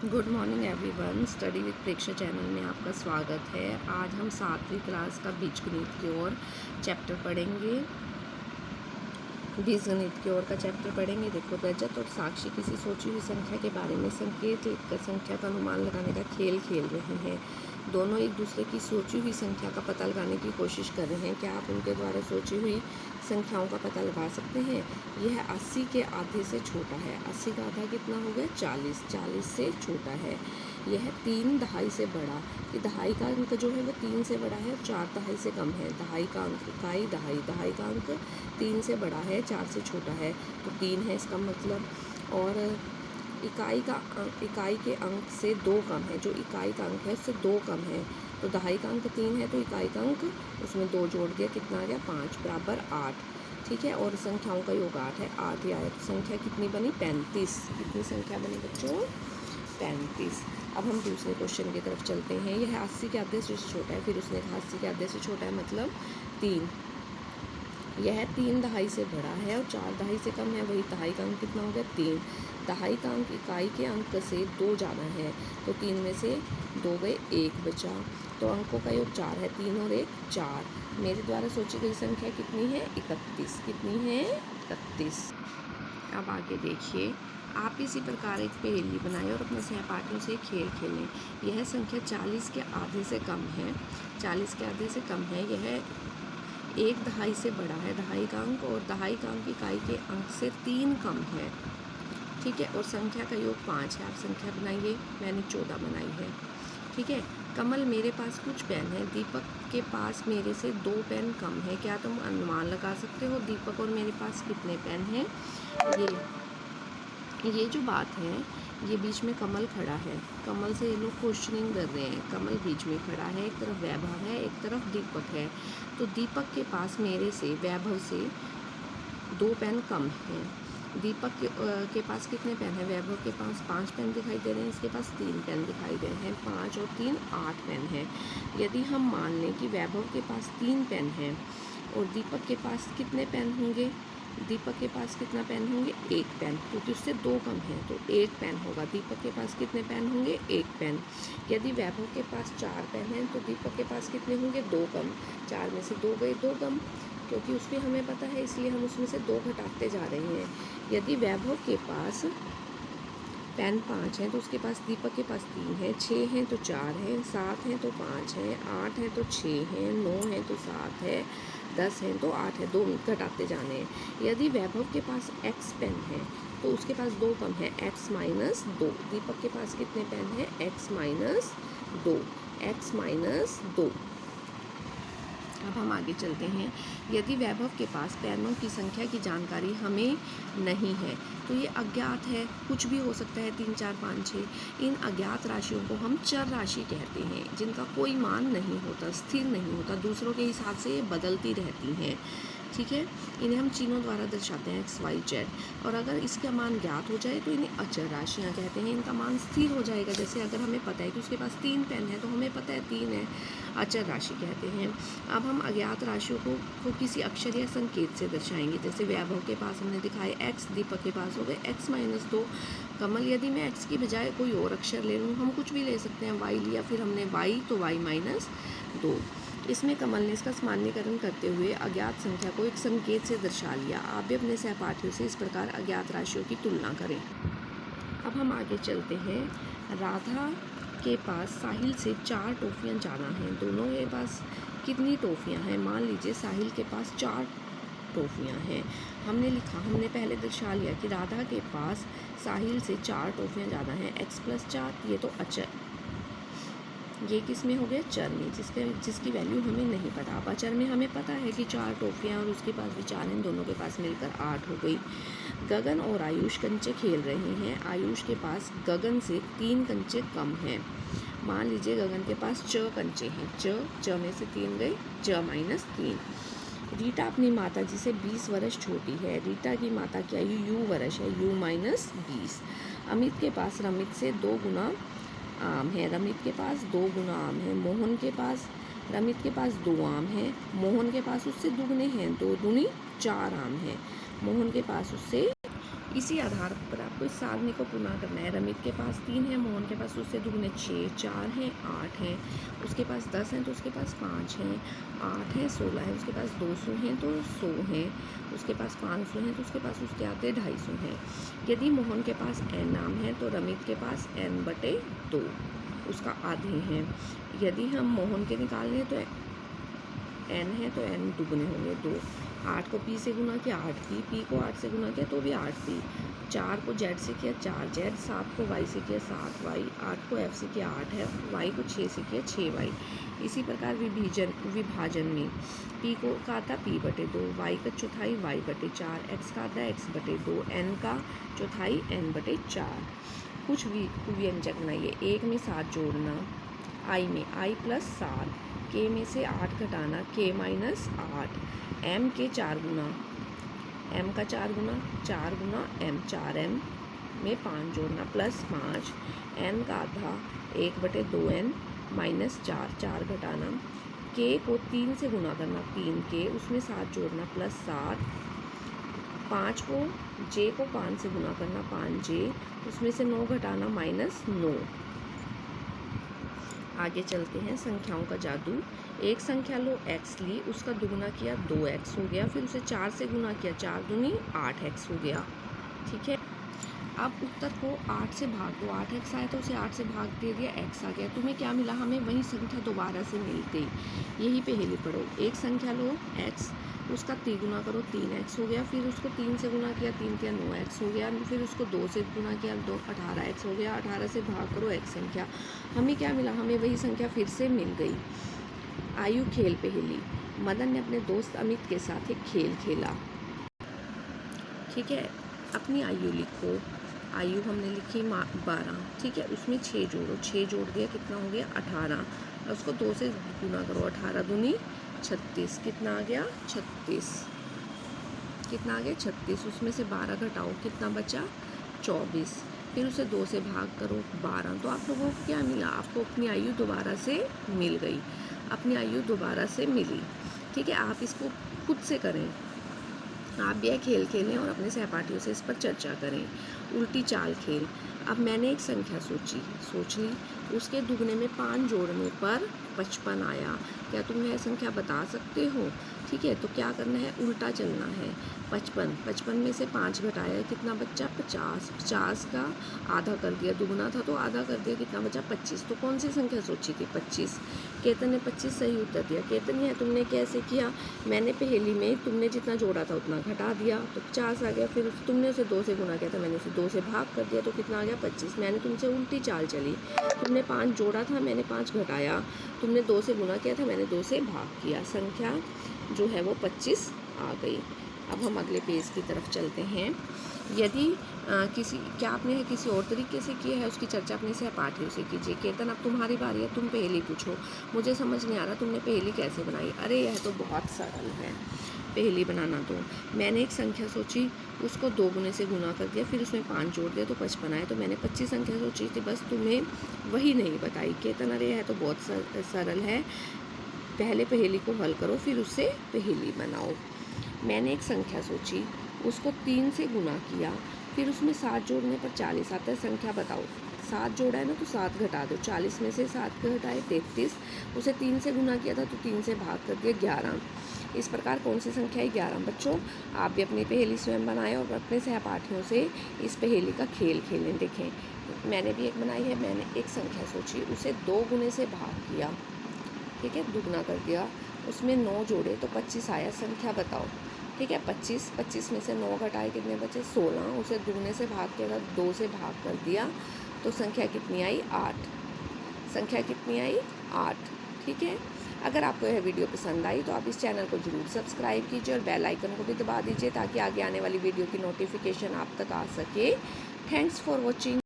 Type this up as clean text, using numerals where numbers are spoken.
Good morning everyone. Study with Preksha channel में आपका स्वागत है। आज हम 7वीं क्लास का बीजगणित की ओर चैप्टर पढ़ेंगे। बीजगणित की ओर का चैप्टर पढ़ेंगे। देखो, रजत और साक्षी किसी सोची हुई संख्या के बारे में संकेत लिखकर संख्या का अनुमान लगाने का खेल खेल रहे हैं। दोनों एक दूसरे की सोची हुई संख्या का पता लगाने की कोशिश कर रहे हैं। क्या आप उनके द्वारा सोची हुई संख्याओं का पता लगा सकते हैं? यह 80 के आधे से छोटा है। 80 का आधा कितना हो गया? 40। 40 से छोटा है। यह 3 दहाई से बड़ा। कि दहाई का अंक जो है वो 3 से बड़ा है और 4 दहाई से कम है। दहाई का अंक इकाई दहाई, दहाई का अंक 3 से बड़ा है, 4 से छोटा है, तो 3 है इसका मतलब। और इकाई के अंक से 2 कम है। जो इकाई का अंक है उससे 2 कम है। तो दहाई का अंक 3 है तो इकाई का अंक उसमें 2 जोड़ दिया, कितना आ गया? 5 बराबर 8। ठीक है, और संख्याओं का योग 8 है। 8 ही आया तो संख्या कितनी बनी? 35। कितनी संख्या बनी बच्चों? 35। अब हम दूसरे क्वेश्चन की तरफ चलते हैं। यह 80 के आधे से छोटा है। फिर उसने कहा 80 के आधे से छोटा है मतलब 3। यह 3 दहाई से बड़ा है और 4 दहाई से कम है। वही दहाई का अंक कितना हो गया? 3। दहाई का अंक इकाई के अंक से 2 ज़्यादा है, तो 3 में से 2 गए, 1 बचा। तो अंकों का योग 4 है। 3 और 1 4। मेरे द्वारा सोची गई संख्या कितनी है? 31। कितनी है? 31। अब आगे देखिए, आप इसी प्रकार एक पहेली बनाएं और अपने सहपाठियों से खेल खेलें। यह संख्या 40 के आधे से कम है। 40 के आधे से कम है। यह 1 दहाई से बड़ा है, दहाई का अंक, और दहाई का अंक इकाई के अंक से 3 कम है। ठीक है, और संख्या का योग 5 है। आप संख्या बनाइए। मैंने 14 बनाई है। ठीक है। कमल, मेरे पास कुछ पेन है। दीपक के पास मेरे से 2 पेन कम है। क्या तुम अनुमान लगा सकते हो दीपक और मेरे पास कितने पेन हैं? ये जो बात है, ये बीच में कमल खड़ा है। कमल से ये लोग क्वेश्चनिंग कर रहे हैं। कमल बीच में खड़ा है, एक तरफ वैभव है, एक तरफ दीपक है। तो दीपक के पास मेरे से, वैभव से 2 पेन कम है। दीपक के पास कितने पेन है? वैभव के पास 5 पेन दिखाई दे रहे हैं, इसके पास 3 पेन दिखाई दे रहे हैं। 5 और 3 8 पेन है। यदि हम मान लें कि वैभव के पास 3 पेन है और दीपक के पास कितने पेन होंगे? दीपक के पास कितना पेन होंगे? 1 पेन, क्योंकि उससे 2 कम है तो 1 पेन होगा। दीपक के पास कितने पेन होंगे? 1 पेन। यदि वैभव के पास 4 पेन हैं तो दीपक के पास कितने होंगे? 2 कम। 4 में से 2 गए, 2 कम, क्योंकि उसकी हमें पता है इसलिए हम उसमें से 2 घटाते जा रहे हैं। यदि वैभव के पास पेन 5 है तो उसके पास, दीपक के पास 3 है, 6 हैं तो 4 हैं, 7 हैं तो 5 हैं, 8 हैं तो 6 हैं, 9 हैं तो 7 है, 10 हैं तो 8 है। 2 घटाते जाने हैं। यदि वैभव के पास x पेन है तो उसके पास 2 कम है, x माइनस 2। दीपक के पास कितने पेन है? x minus 2। x minus 2। अब हम आगे चलते हैं। यदि वैभव के पास पेनों की संख्या की जानकारी हमें नहीं है तो ये अज्ञात है, कुछ भी हो सकता है, 3 4 5 6। इन अज्ञात राशियों को हम चर राशि कहते हैं, जिनका कोई मान नहीं होता, स्थिर नहीं होता, दूसरों के हिसाब से ये बदलती रहती हैं। ठीक है, इन्हें हम चिन्हों द्वारा दर्शाते हैं, x y z। और अगर इसका मान ज्ञात हो जाए तो इन्हें अचर राशियाँ कहते हैं। इनका मान स्थिर हो जाएगा। जैसे अगर हमें पता है कि उसके पास 3 पेन है तो हमें पता है 3 है, अचर राशि कहते हैं। अब हम अज्ञात राशियों को किसी अक्षर या संकेत से दर्शाएंगे। जैसे वैभव के पास हमने दिखाए x, दीपक के पास हो गए x माइनस 2। कमल, यदि मैं x की बजाय कोई और अक्षर ले लूँ, हम कुछ भी ले सकते हैं। y लिया, फिर हमने y, तो y माइनस 2। इसमें कमल ने इसका सामान्यीकरण करते हुए अज्ञात संख्या को एक संकेत से दर्शा लिया। आप भी अपने सहपाठियों से इस प्रकार अज्ञात राशियों की तुलना करें। अब हम आगे चलते हैं। राधा के पास साहिल से 4 टॉफ़ियाँ ज़्यादा हैं। दोनों के पास कितनी टॉफ़ियाँ हैं? मान लीजिए साहिल के पास 4 टॉफ़ियाँ हैं। हमने लिखा, हमने पहले दर्शा लिया कि राधा के पास साहिल से 4 टॉफ़ियाँ ज़्यादा हैं। x + 4, ये तो अचर, ये किस में हो गया? चर में, जिसकी वैल्यू हमें नहीं पता। अब अचर में हमें पता है कि 4 टॉफ़ियाँ और उसके पास भी 4 हैं, दोनों के पास मिलकर 8 हो गई। गगन और आयुष कंचे खेल रहे हैं। आयुष के पास गगन से 3 कंचे कम हैं। मान लीजिए गगन के पास च कंचे हैं। च में से 3 गए, च माइनस 3। रीटा अपनी माता जी से 20 वर्ष छोटी है। रीटा की माता की आयु u वर्ष है, u माइनस 20। अमित के पास रमित से 2 गुना आम है। रमित के पास 2 गुना आम है। मोहन के पास, रमित के पास 2 आम है, मोहन के पास उससे दुगने हैं, 2 दूनी 4 आम है। मोहन के पास उससे इसी आधार पर आपको इस सारणी को पुनः करना है। रमित के पास 3 है, मोहन के पास उससे दुगने 6, 4 हैं, 8 हैं, उसके पास 10 हैं तो उसके पास 5 हैं, 8 है, 16 है, उसके पास 200 हैं तो 100 हैं, उसके पास 500 हैं तो उसके पास उसके आते 250 हैं। यदि मोहन के पास n नाम है तो रमित के पास n/2 उसका आधे हैं। यदि हम मोहन के निकाल लें तो n है तो n दुगने होंगे 2। 8 को p से गुना किया 8p, p को 8 से गुना किया तो भी 8p, 4 को z से किया 4z, 7 को y से किया 7y, 8 को f से किया 8f, y को 6 से किया 6y। इसी प्रकार विभाजन में p का आता p/2, y का चौथाई y/4, x का आता x/2, n का चौथाई n/4। कुछ व्यंजक बनाइए। 1 में 7 जोड़ना, i में i + 7, k में से 8 घटाना k - 8, m के 4 गुना, m का 4 गुना 4 गुना m, 4m में 5 जोड़ना +5, n का आधा 1/2n -4, 4 घटाना, k को 3 से गुना करना 3k, उसमें 7 जोड़ना +7, 5 को j को 5 से गुना करना 5j, उसमें से 9 घटाना -9। आगे चलते हैं। संख्याओं का जादू। एक संख्या लो x ली, उसका दुगुना किया 2x हो गया, फिर उसे 4 से गुना किया 4 दूनी 8x हो गया। ठीक है, अब उत्तर को 8 से भाग दो, 8x आया तो उसे 8 से भाग दे दिया, x आ गया। तुम्हें क्या मिला? हमें वही संख्या दोबारा से मिल गई। यही पहेली पढ़ो। एक संख्या लो x, उसका तिगुना करो 3x हो गया, फिर उसको 3 से गुना किया 3 × 9x हो गया, फिर उसको 2 से गुना किया 2 18x हो गया, 18 से भाग करो x संख्या। हमें क्या मिला? हमें वही संख्या फिर से मिल गई। आयु खेल पहेली। मदन ने अपने दोस्त अमित के साथ एक खेल खेला। ठीक है, अपनी आयु लिखो। आयु हमने लिखी 12। ठीक है, उसमें 6 जोड़ो, 6 जोड़ दिया कितना हो गया? 18। उसको 2 से गुना करो, 18 दूनी 36, कितना आ गया? 36। कितना आ गया? 36। उसमें से 12 घटाओ, कितना बचा? 24। फिर उसे 2 से भाग करो, 12। तो आप लोगों को क्या मिला? आपको अपनी आयु दोबारा से मिल गई। अपनी आयु दोबारा से मिली। ठीक है, आप इसको खुद से करें। आप भी यह खेल खेलें और अपने सहपाठियों से इस पर चर्चा करें। उल्टी चाल खेल। अब मैंने एक संख्या सोच ली, उसके दुगने में 5 जोड़ने पर 55 आया। क्या तुम यह संख्या बता सकते हो? ठीक है, तो क्या करना है? उल्टा चलना है। 55 में से 5 घटाया, कितना बच्चा? 50। 50 का आधा कर दिया, दुगना था तो आधा कर दिया, कितना बचा? 25। तो कौन सी संख्या सोची थी? 25। केतन ने 25 सही उत्तर दिया। केतन, यह तुमने कैसे किया? मैंने पहेली में तुमने जितना जोड़ा था उतना घटा दिया तो 50 आ गया, फिर तुमने उसे 2 से गुना किया था, मैंने उसे 2 से भाग कर दिया तो कितना आ गया? 25। मैंने तुमसे उल्टी चाल चली। तुमने 5 जोड़ा था, मैंने 5 घटाया, तुमने 2 से गुना किया था, मैंने 2 से भाग किया। संख्या जो है वो 25 आ गई। अब हम अगले पेज की तरफ चलते हैं। यदि क्या आपने किसी और तरीके से किया है, उसकी चर्चा अपने सहपाठियों से कीजिए। केतन, अब तुम्हारी बारी है, तुम पहेली पूछो। मुझे समझ नहीं आ रहा तुमने पहेली कैसे बनाई। अरे यह तो बहुत सरल है, पहेली बनाना। तो मैंने एक संख्या सोची, उसको 2 गुने से गुना कर दिया, फिर उसमें 5 जोड़ दिया तो 55 आया। तो मैंने 25 संख्या सोची थी, बस तुम्हें वही नहीं बताई। केतन, अरे यह तो बहुत सरल है, पहले पहेली को हल करो फिर उससे पहेली बनाओ। मैंने एक संख्या सोची, उसको 3 से गुना किया, फिर उसमें 7 जोड़ने पर 40 आता है। संख्या बताओ। 7 जोड़ा है ना तो 7 घटा दो, 40 में से 7 घटाए 33। उसे 3 से गुना किया था तो 3 से भाग कर दिया 11। इस प्रकार कौन सी संख्या है? 11। बच्चों, आप भी अपनी पहेली स्वयं बनाएं और अपने सहपाठियों से इस पहेली का खेल खेलें। देखें, मैंने भी एक बनाई है। मैंने एक संख्या सोची, उसे 2 गुने से भाग किया, ठीक है, दुगना कर दिया, उसमें 9 जोड़े तो 25 आया। संख्या बताओ। ठीक है, 25 में से 9 घटाए, कितने बचे? 16। उसे दुगने से भाग किया था, 2 से भाग कर दिया तो संख्या कितनी आई? 8। संख्या कितनी आई? 8। ठीक है, अगर आपको यह वीडियो पसंद आई तो आप इस चैनल को ज़रूर सब्सक्राइब कीजिए और बेल आइकन को भी दबा दीजिए ताकि आगे आने वाली वीडियो की नोटिफिकेशन आप तक आ सके। Thanks for watching.